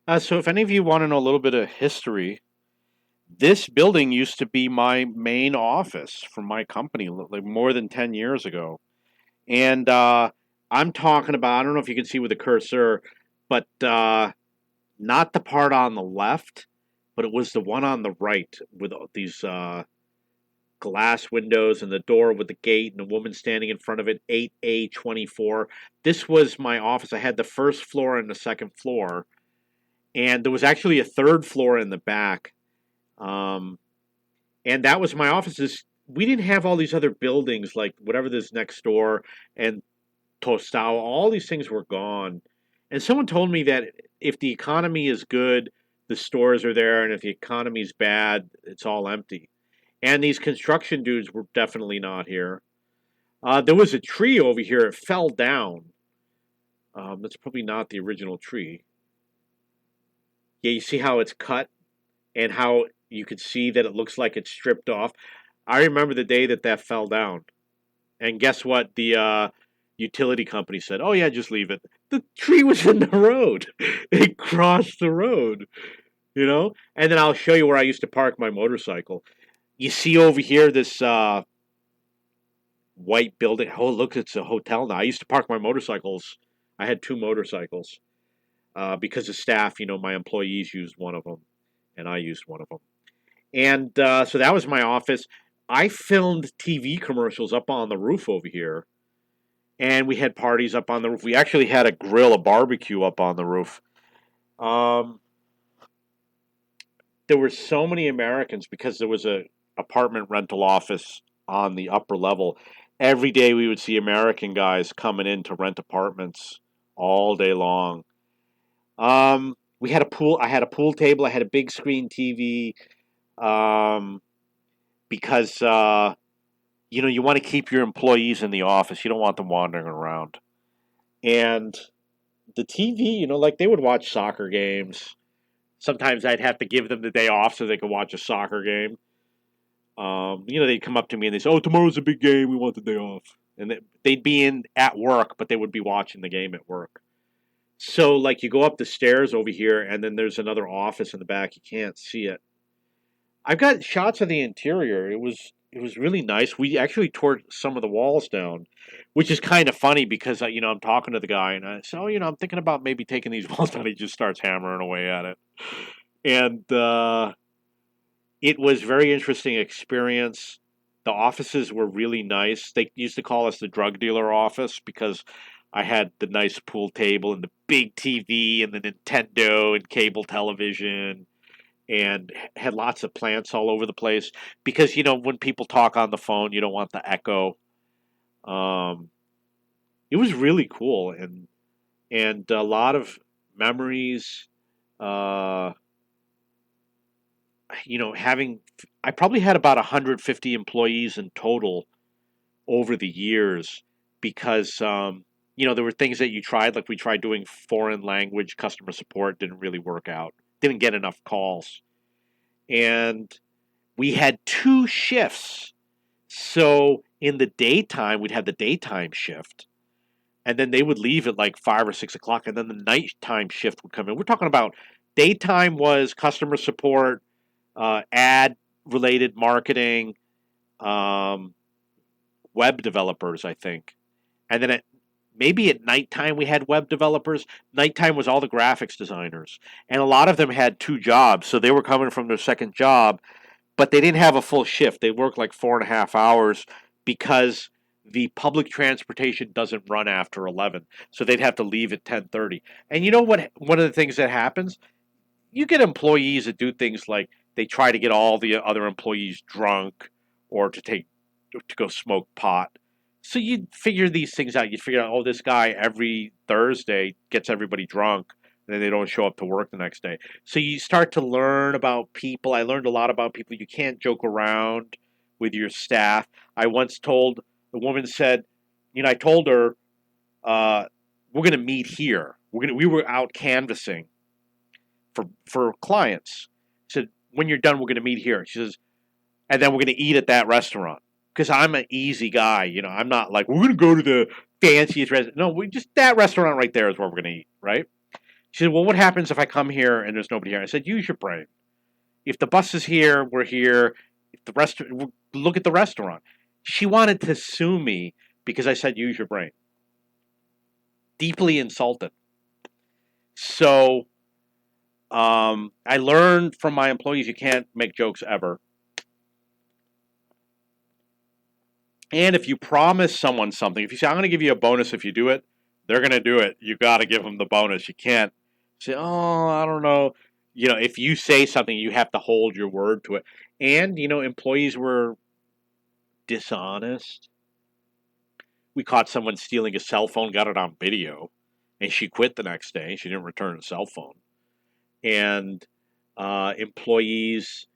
So if any of you want to know a little bit of history, this building used to be my main office for my company like more than 10 years ago. And I'm talking about, I don't know if you can see with the cursor, but not the part on the left, but it was the one on the right with these glass windows and the door with the gate and a woman standing in front of it, 8A24. This was my office. I had the first floor and the second floor, and there was actually a third floor in the back. Um, and that was my office. We didn't have all these other buildings like whatever this next door and Tostao. All these things were gone. And someone told me that if the economy is good, the stores are there, and if the economy's bad, it's all empty. And these construction dudes were definitely not here. There was a tree over here. It fell down. That's probably not the original tree. Yeah, you see how it's cut and how you could see that it looks like it's stripped off. I remember the day that that fell down. And guess what? The utility company said, "Oh yeah, just leave it." The tree was in the road. It crossed the road, you know. And then I'll show you where I used to park my motorcycle. You see over here this white building. Oh, look, it's a hotel now. I used to park my motorcycles. I had two motorcycles because the staff, my employees used one of them, and I used one of them. And so that was my office. I filmed TV commercials up on the roof over here, and we had parties up on the roof. We actually had a grill, a barbecue up on the roof. Um, there were so many Americans because there was a apartment rental office on the upper level. Every day we would see American guys coming in to rent apartments all day long. We had a pool. I had a pool table. I had a big screen TV. Um, because you want to keep your employees in the office. You don't want them wandering around. And the TV, like they would watch soccer games. Sometimes I'd have to give them the day off so they could watch a soccer game. They'd come up to me and they'd say, "Oh, tomorrow's a big game. We want the day off." And they'd be in at work, but they would be watching the game at work. So, like, you go up the stairs over here, and then there's another office in the back. You can't see it. I've got shots of the interior. It was really nice. We actually tore some of the walls down, which is kind of funny because I'm talking to the guy and I said, "Oh, I'm thinking about maybe taking these walls down." He just starts hammering away at it, and it was very interesting experience. The offices were really nice. They used to call us the drug dealer office because I had the nice pool table and the big TV and the Nintendo and cable television and had lots of plants all over the place because when people talk on the phone you don't want the echo. um, it was really cool and a lot of memories. uh, Having I probably had about 150 employees in total over the years because there were things that you tried, like we tried doing foreign language customer support, didn't really work out, didn't get enough calls. And we had two shifts. So in the daytime, we'd have the daytime shift, and then they would leave at like 5 or 6 o'clock, and then the nighttime shift would come in. We're talking about daytime was customer support, ad related marketing, um, web developers, I think, and then maybe at nighttime we had web developers. Nighttime was all the graphics designers, and a lot of them had two jobs, so they were coming from their second job, but they didn't have a full shift. They worked like 4.5 hours because the public transportation doesn't run after 11, so they'd have to leave at 10:30. And you know what? One of the things that happens, you get employees that do things like they try to get all the other employees drunk or to go smoke pot. So you figure these things out. You figure out, oh, this guy every Thursday gets everybody drunk, and then they don't show up to work the next day. So you start to learn about people. I learned a lot about people. You can't joke around with your staff. I once told the woman said, I told her, we're going to meet here. We were out canvassing for clients. She said, when you're done, we're going to meet here. She says, and then we're going to eat at that restaurant because I'm an easy guy. I'm not like we're going to go to the fanciest restaurant. No, we just that restaurant right there is where we're going to eat, right? She said, well, what happens if I come here and there's nobody here? I said, use your brain. If the bus is here, we're here. If the look at the restaurant. She wanted to sue me because I said, use your brain. Deeply insulted. So I learned from my employees you can't make jokes ever. And if you promise someone something, if you say, I'm going to give you a bonus if you do it, they're going to do it. You got to give them the bonus. You can't say, oh, I don't know. If you say something, you have to hold your word to it. And, employees were dishonest. We caught someone stealing a cell phone, got it on video, and she quit the next day. She didn't return the cell phone. And employees,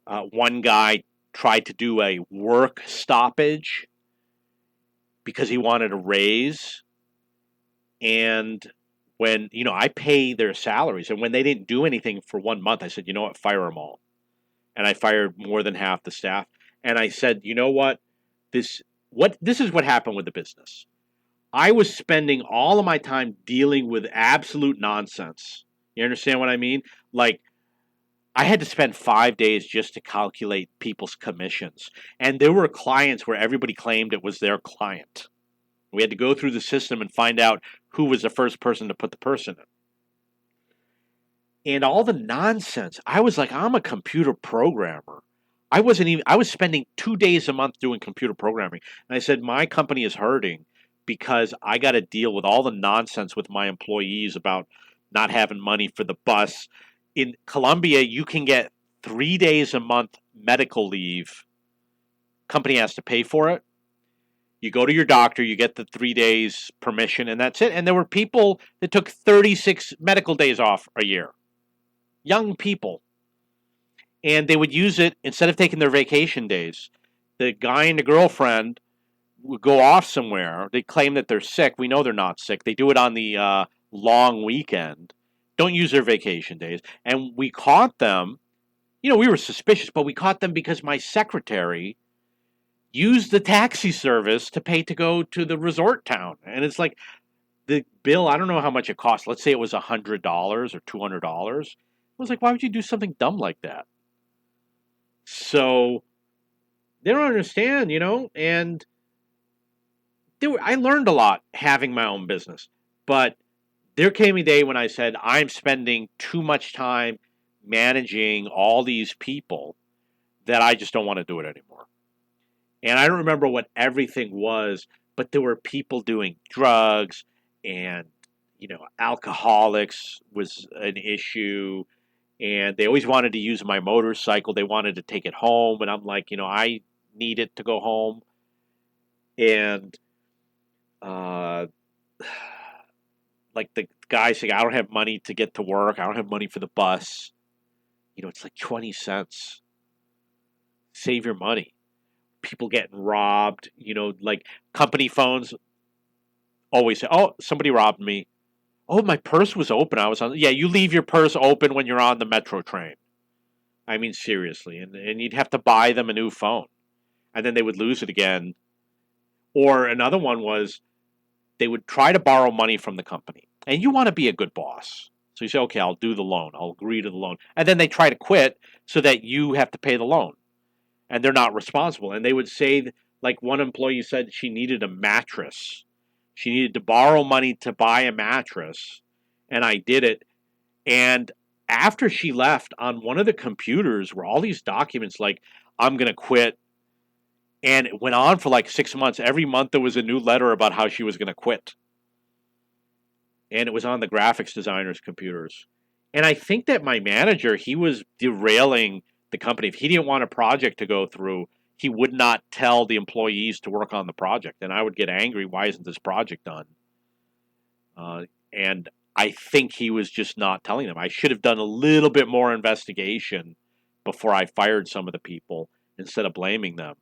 one guy tried to do a work stoppage because he wanted a raise. And when, I pay their salaries, and when they didn't do anything for 1 month, I said, you know what, fire them all. And I fired more than half the staff. And I said, you know what, this is what happened with the business. I was spending all of my time dealing with absolute nonsense. You understand what I mean? Like, I had to spend 5 days just to calculate people's commissions. And there were clients where everybody claimed it was their client. We had to go through the system and find out who was the first person to put the person in. And all the nonsense. I was like, I'm a computer programmer. I was spending 2 days a month doing computer programming. And I said, my company is hurting because I got to deal with all the nonsense with my employees about not having money for the bus. In Colombia, you can get 3 days a month medical leave. Company has to pay for it. You go to your doctor, you get the 3 days permission, and that's it. And there were people that took 36 medical days off a year. Young people. And they would use it instead of taking their vacation days. The guy and the girlfriend would go off somewhere. They claim that they're sick. We know they're not sick. They do it on the long weekend. Don't use their vacation days. And we caught them. We were suspicious, but we caught them because my secretary used the taxi service to pay to go to the resort town. And it's like the bill, I don't know how much it cost. Let's say it was $100 or $200. I was like, why would you do something dumb like that? So they don't understand, and I learned a lot having my own business. But there came a day when I said, I'm spending too much time managing all these people that I just don't want to do it anymore. And I don't remember what everything was, but there were people doing drugs, and, alcoholics was an issue. And they always wanted to use my motorcycle. They wanted to take it home. And I'm like, I need it to go home. And uh, like the guy saying, I don't have money to get to work. I don't have money for the bus. It's like 20 cents. Save your money. People getting robbed. Like company phones always say, oh, somebody robbed me. Oh, my purse was open. I was on. Yeah, you leave your purse open when you're on the metro train. I mean, seriously. And you'd have to buy them a new phone. And then they would lose it again. Or another one was they would try to borrow money from the company. And you want to be a good boss. So you say, okay, I'll do the loan. I'll agree to the loan. And then they try to quit so that you have to pay the loan. And they're not responsible. And they would say, like one employee said, she needed a mattress. She needed to borrow money to buy a mattress. And I did it. And after she left, on one of the computers were all these documents like, I'm going to quit. And it went on for like 6 months. Every month there was a new letter about how she was going to quit. And it was on the graphics designer's computers. And I think that my manager, he was derailing the company. If he didn't want a project to go through, he would not tell the employees to work on the project. And I would get angry. Why isn't this project done? And I think he was just not telling them. I should have done a little bit more investigation before I fired some of the people instead of blaming them.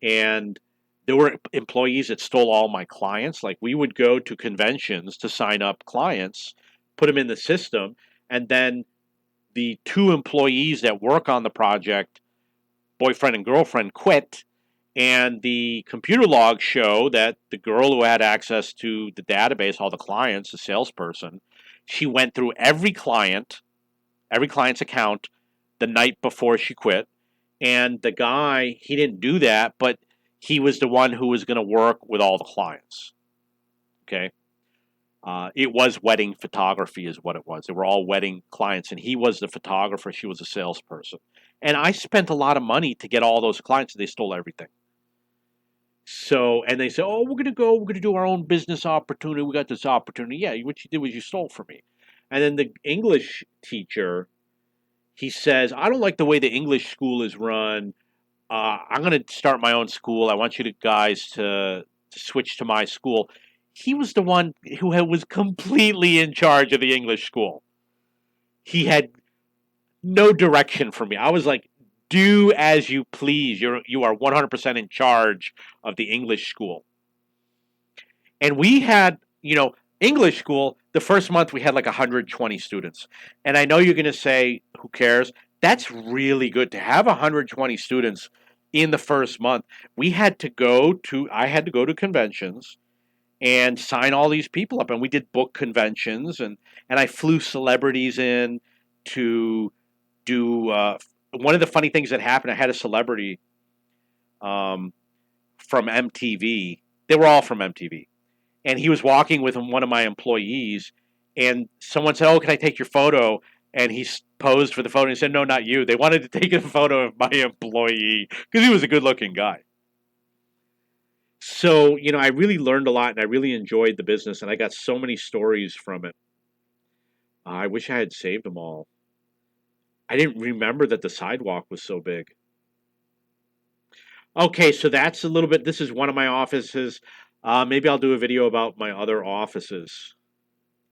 And there were employees that stole all my clients. Like we would go to conventions to sign up clients, put them in the system, and then the two employees that work on the project, boyfriend and girlfriend, quit. And the computer logs show that the girl who had access to the database, all the clients, the salesperson, She went through every client's account the night before she quit. And the guy, he didn't do that, but he was the one who was going to work with all the clients. Okay. It was wedding photography, is what it was. They were all wedding clients, and he was the photographer. She was a salesperson. And I spent a lot of money to get all those clients, and they stole everything. So, and they said, "Oh, we're gonna do our own business opportunity. We got this opportunity." Yeah, what you did was you stole from me. And then the English teacher, he says, "I don't like the way the English school is run. I'm going to start my own school. I want you to guys to switch to my school." He was the one who was completely in charge of the English school. He had no direction for me. I was like, "Do as you please. You are 100% in charge of the English school." And we had, English school, the first month we had like 120 students. And I know you're going to say, who cares? That's really good to have 120 students in the first month. I had to go to conventions and sign all these people up. And we did book conventions, and I flew celebrities in to do, one of the funny things that happened, I had a celebrity um, from MTV. They were all from MTV, and he was walking with one of my employees, and someone said, "Oh, can I take your photo?" And he posed for the photo, and he said, "No, not you." They wanted to take a photo of my employee because he was a good-looking guy. So, I really learned a lot, and I really enjoyed the business, and I got so many stories from it. I wish I had saved them all. I didn't remember that the sidewalk was so big. Okay, so that's a little bit. This is one of my offices. Maybe I'll do a video about my other offices.